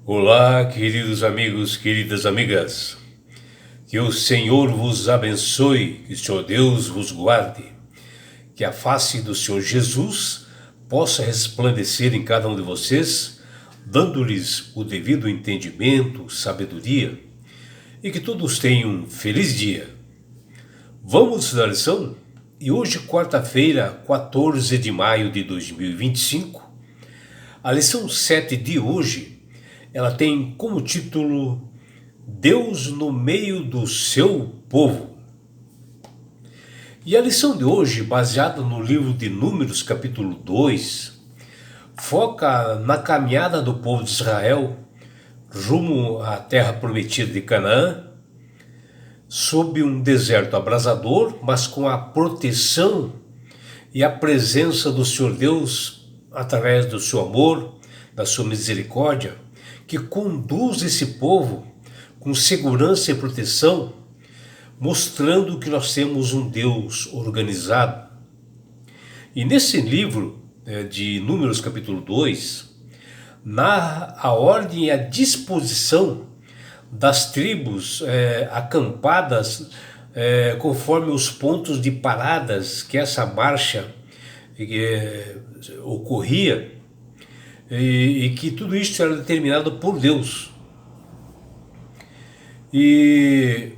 Olá, queridos amigos, queridas amigas. Que o Senhor vos abençoe, que o Senhor Deus vos guarde. Que a face do Senhor Jesus possa resplandecer em cada um de vocês, dando-lhes o devido entendimento, sabedoria, e que todos tenham um feliz dia. Vamos na lição? E hoje, quarta-feira, 14 de maio de 2025, a lição 7 de hoje, ela tem como título Deus no meio do seu povo. E a lição de hoje, baseada no livro de Números, capítulo 2, foca na caminhada do povo de Israel rumo à terra prometida de Canaã, sob um deserto abrasador, mas com a proteção e a presença do Senhor Deus através do seu amor, da sua misericórdia, que conduz esse povo com segurança e proteção, mostrando que nós temos um Deus organizado. E nesse livro de Números capítulo 2, narra a ordem e a disposição das tribos acampadas conforme os pontos de paradas que essa marcha ocorria, e que tudo isso era determinado por Deus. E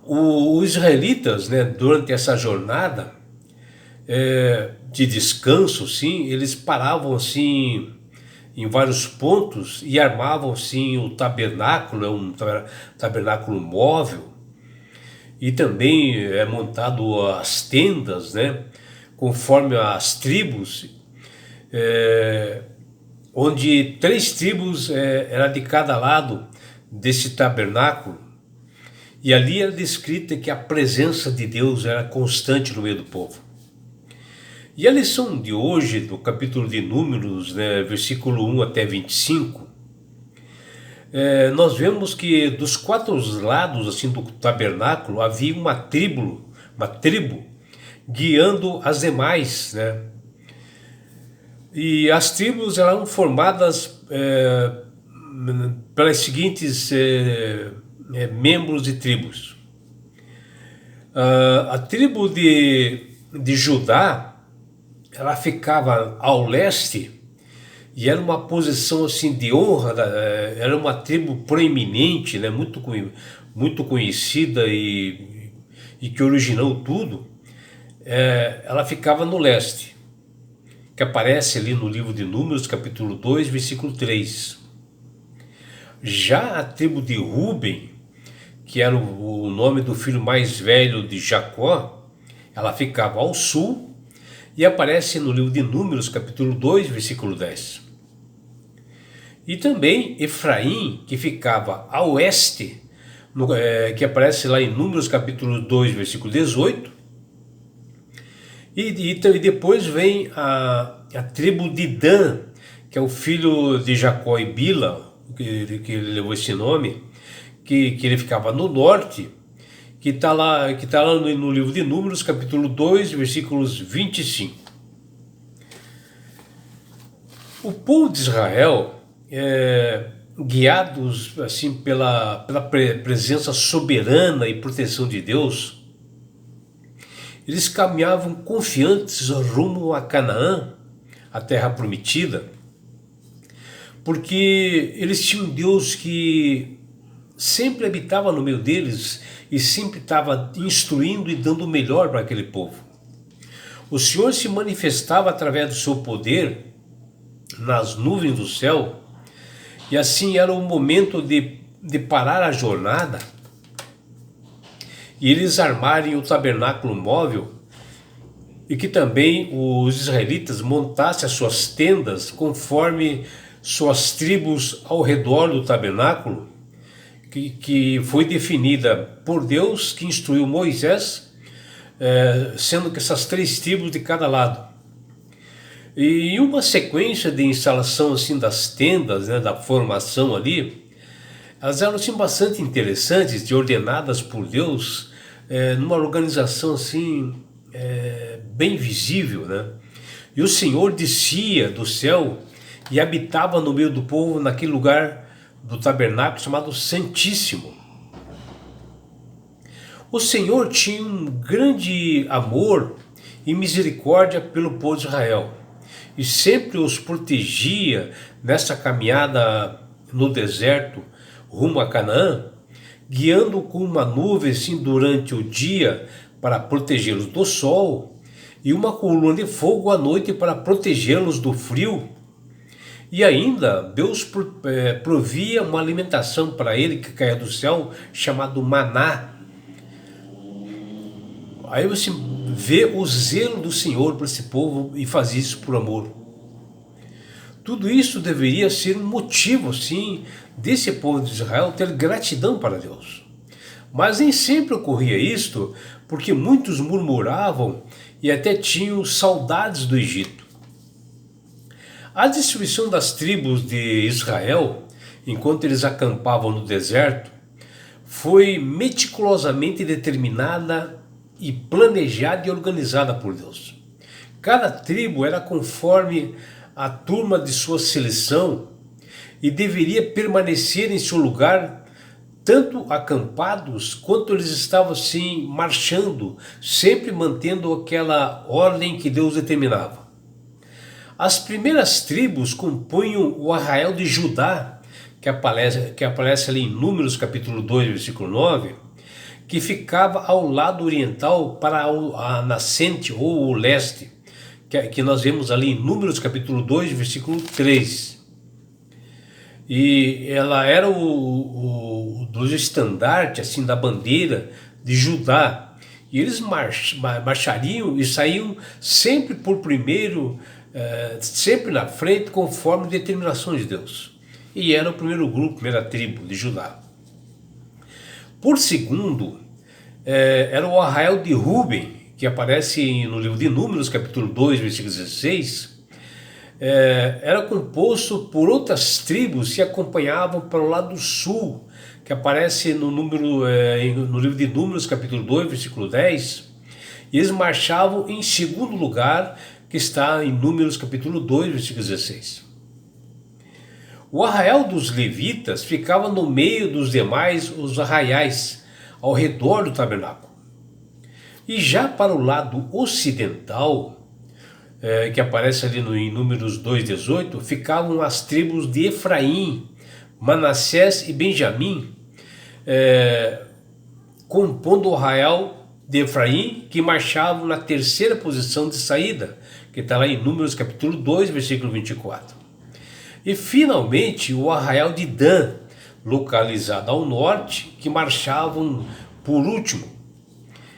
os israelitas, durante essa jornada de descanso, sim, eles paravam assim em vários pontos e armavam assim o tabernáculo, um tabernáculo móvel, e também montado as tendas, conforme as tribos, onde 3 tribos era de cada lado desse tabernáculo, e ali era descrita que a presença de Deus era constante no meio do povo. E a lição de hoje, do capítulo de Números, versículo 1 até 25, nós vemos que dos 4 lados assim, do tabernáculo havia uma tribo guiando as demais, E as tribos eram formadas pelas seguintes membros de tribos. A tribo de Judá, ela ficava ao leste e era uma posição assim de honra, era uma tribo proeminente, muito conhecida e que originou tudo. Ela ficava no leste, que aparece ali no livro de Números, capítulo 2, versículo 3. Já a tribo de Ruben, que era o nome do filho mais velho de Jacó, ela ficava ao sul e aparece no livro de Números, capítulo 2, versículo 10. E também Efraim, que ficava a oeste, que aparece lá em Números, capítulo 2, versículo 18. E depois vem a tribo de Dan, que é o filho de Jacó e Bila, que ele levou esse nome, que ele ficava no norte, que está lá no livro de Números, capítulo 2, versículos 25. O povo de Israel, guiados assim pela presença soberana e proteção de Deus, eles caminhavam confiantes rumo a Canaã, a terra prometida, porque eles tinham um Deus que sempre habitava no meio deles e sempre estava instruindo e dando o melhor para aquele povo. O Senhor se manifestava através do seu poder nas nuvens do céu, e assim era o momento de parar a jornada e eles armarem o tabernáculo móvel, e que também os israelitas montassem as suas tendas conforme suas tribos ao redor do tabernáculo, que foi definida por Deus, que instruiu Moisés, sendo que essas 3 tribos de cada lado. E uma sequência de instalação assim das tendas, da formação ali, elas eram assim bastante interessantes, ordenadas por Deus, numa organização assim bem visível, E o Senhor descia do céu e habitava no meio do povo naquele lugar do tabernáculo chamado Santíssimo. O Senhor tinha um grande amor e misericórdia pelo povo de Israel e sempre os protegia nessa caminhada no deserto rumo a Canaã, guiando com uma nuvem assim durante o dia para protegê-los do sol e uma coluna de fogo à noite para protegê-los do frio. E ainda Deus provia uma alimentação para ele que caía do céu, chamado maná. Aí você vê o zelo do Senhor para esse povo e faz isso por amor. Tudo isso deveria ser um motivo, sim, desse povo de Israel ter gratidão para Deus. Mas nem sempre ocorria isto, porque muitos murmuravam e até tinham saudades do Egito. A distribuição das tribos de Israel, enquanto eles acampavam no deserto, foi meticulosamente determinada e planejada e organizada por Deus. Cada tribo era conforme a turma de sua seleção e deveria permanecer em seu lugar, tanto acampados quanto eles estavam assim marchando, sempre mantendo aquela ordem que Deus determinava. As primeiras tribos compunham o arraial de Judá, que aparece ali em Números capítulo 2, versículo 9, que ficava ao lado oriental para a nascente ou o leste, que nós vemos ali em Números capítulo 2, versículo 3. E ela era dos estandarte assim, da bandeira de Judá. E eles marchariam e saíam sempre por primeiro, sempre na frente, conforme determinações de Deus. E era o primeiro grupo, primeira tribo de Judá. Por segundo, era o arraial de Ruben, que aparece no livro de Números, capítulo 2, versículo 16, era composto por outras tribos que acompanhavam para o lado sul, que aparece no livro de Números, capítulo 2, versículo 10, e eles marchavam em segundo lugar, que está em Números, capítulo 2, versículo 16. O arraial dos levitas ficava no meio dos demais os arraiais, ao redor do tabernáculo. E já para o lado ocidental, que aparece ali em Números 2,18, ficavam as tribos de Efraim, Manassés e Benjamim, compondo o arraial de Efraim, que marchavam na terceira posição de saída, que está lá em Números capítulo 2, versículo 24. E finalmente o arraial de Dan, localizado ao norte, que marchavam por último.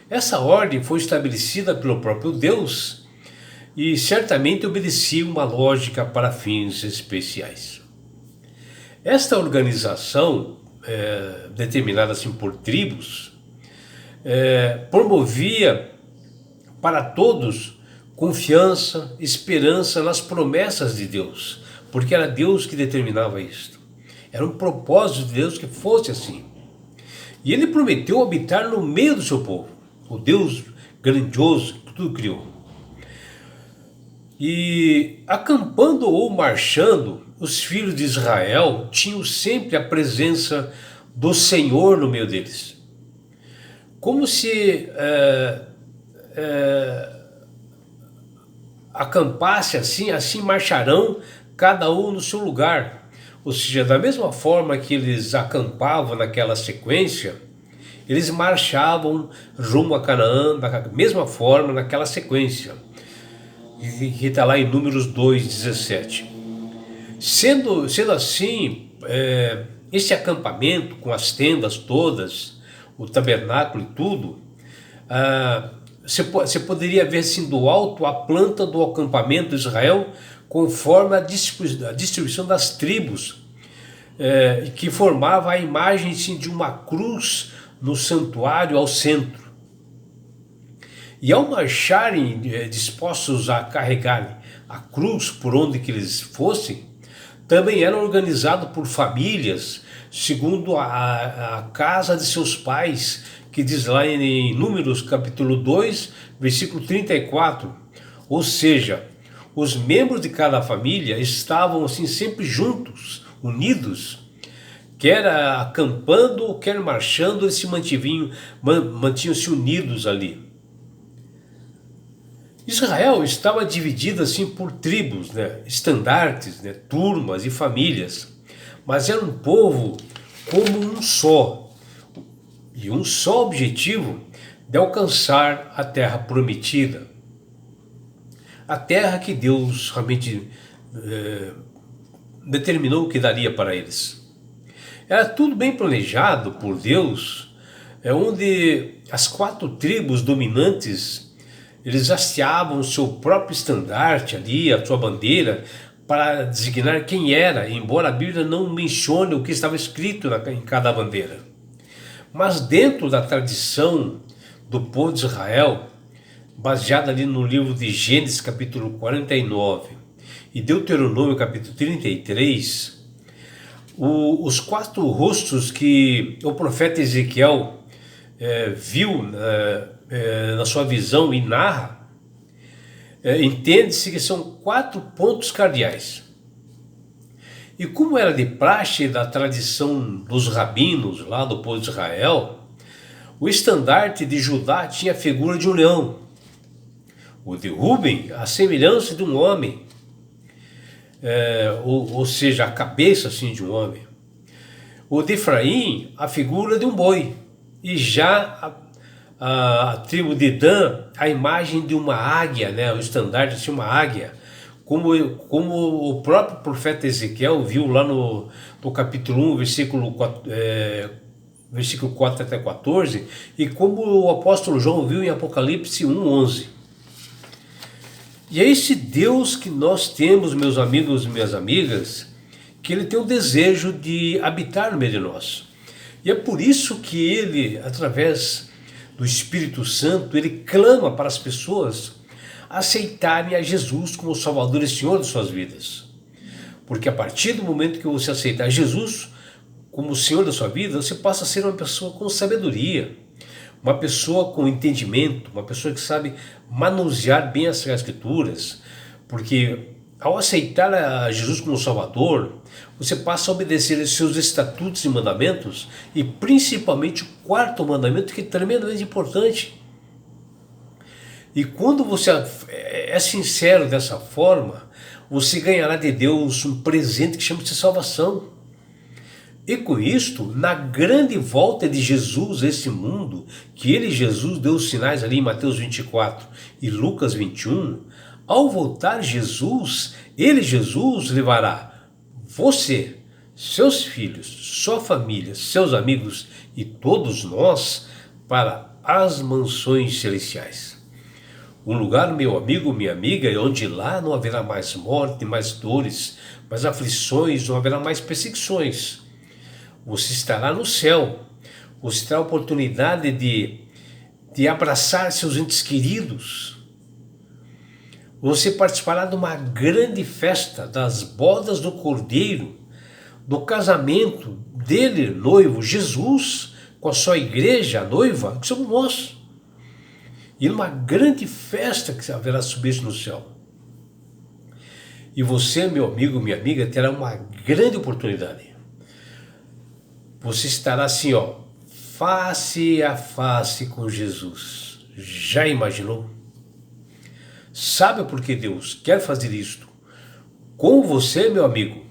Essa ordem foi estabelecida pelo próprio Deus e certamente obedecia uma lógica para fins especiais. Esta organização, determinada assim por tribos, promovia para todos confiança, esperança nas promessas de Deus, porque era Deus que determinava isto. Era um propósito de Deus que fosse assim. E ele prometeu habitar no meio do seu povo, o Deus grandioso que tudo criou. E acampando ou marchando, os filhos de Israel tinham sempre a presença do Senhor no meio deles. Como se acampasse assim marcharão cada um no seu lugar. Ou seja, da mesma forma que eles acampavam naquela sequência, eles marchavam rumo a Canaã da mesma forma, naquela sequência, que está lá em Números 2,17. Sendo assim, esse acampamento com as tendas todas, o tabernáculo e tudo, você poderia ver assim do alto a planta do acampamento de Israel, conforme a distribuição das tribos, que formava a imagem assim, de uma cruz no santuário ao centro. E ao marcharem dispostos a carregar a cruz por onde que eles fossem, também eram organizados por famílias, segundo a casa de seus pais, que diz lá em Números capítulo 2, versículo 34. Ou seja, os membros de cada família estavam assim sempre juntos, unidos, quer acampando, quer marchando, eles se mantinham-se unidos ali. Israel estava dividida assim por tribos, né, estandartes, né, turmas e famílias, mas era um povo como um só, e um só objetivo de alcançar a terra prometida, a terra que Deus realmente determinou que daria para eles. Era tudo bem planejado por Deus, onde as 4 tribos dominantes, eles hasteavam o seu próprio estandarte ali, a sua bandeira, para designar quem era, embora a Bíblia não mencione o que estava escrito em cada bandeira. Mas dentro da tradição do povo de Israel, baseada ali no livro de Gênesis capítulo 49 e Deuteronômio capítulo 33, os 4 rostos que o profeta Ezequiel viu na sua visão e narra, entende-se que são 4 pontos cardeais. E como era de praxe da tradição dos rabinos lá do povo de Israel, o estandarte de Judá tinha a figura de um leão, o de Ruben a semelhança de um homem, ou seja, a cabeça assim de um homem, o de Efraim a figura de um boi, e já a tribo de Dan a imagem de uma águia, né? O estandarte assim, uma águia, como o próprio profeta Ezequiel viu lá no capítulo 1, versículo 4 até 14, e como o apóstolo João viu em Apocalipse 1:11. E é esse Deus que nós temos, meus amigos e minhas amigas, que ele tem o desejo de habitar no meio de nós. E é por isso que ele, através do Espírito Santo, ele clama para as pessoas aceitarem a Jesus como Salvador e Senhor de suas vidas. Porque a partir do momento que você aceitar Jesus como o Senhor da sua vida, você passa a ser uma pessoa com sabedoria, uma pessoa com entendimento, uma pessoa que sabe manusear bem as Escrituras, porque ao aceitar a Jesus como Salvador, você passa a obedecer os seus estatutos e mandamentos, e principalmente o 4º mandamento, que é tremendamente importante. E quando você é sincero dessa forma, você ganhará de Deus um presente que chama-se salvação. E com isto, na grande volta de Jesus a esse mundo, que ele, Jesus, deu os sinais ali em Mateus 24 e Lucas 21, ao voltar Jesus, ele, Jesus, levará você, seus filhos, sua família, seus amigos e todos nós para as mansões celestiais. Um lugar, meu amigo, minha amiga, onde lá não haverá mais morte, mais dores, mais aflições, não haverá mais perseguições. Você estará no céu, você terá a oportunidade de abraçar seus entes queridos. Você participará de uma grande festa, das bodas do Cordeiro, do casamento dele, noivo, Jesus, com a sua igreja, a noiva, que somos nós. E numa grande festa que haverá subir no céu. E você, meu amigo, minha amiga, terá uma grande oportunidade. Você estará assim, face a face com Jesus. Já imaginou? Sabe por que Deus quer fazer isto com você, meu amigo?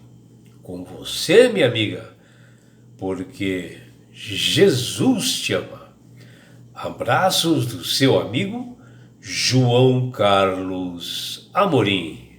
Com você, minha amiga? Porque Jesus te ama. Abraços do seu amigo João Carlos Amorim.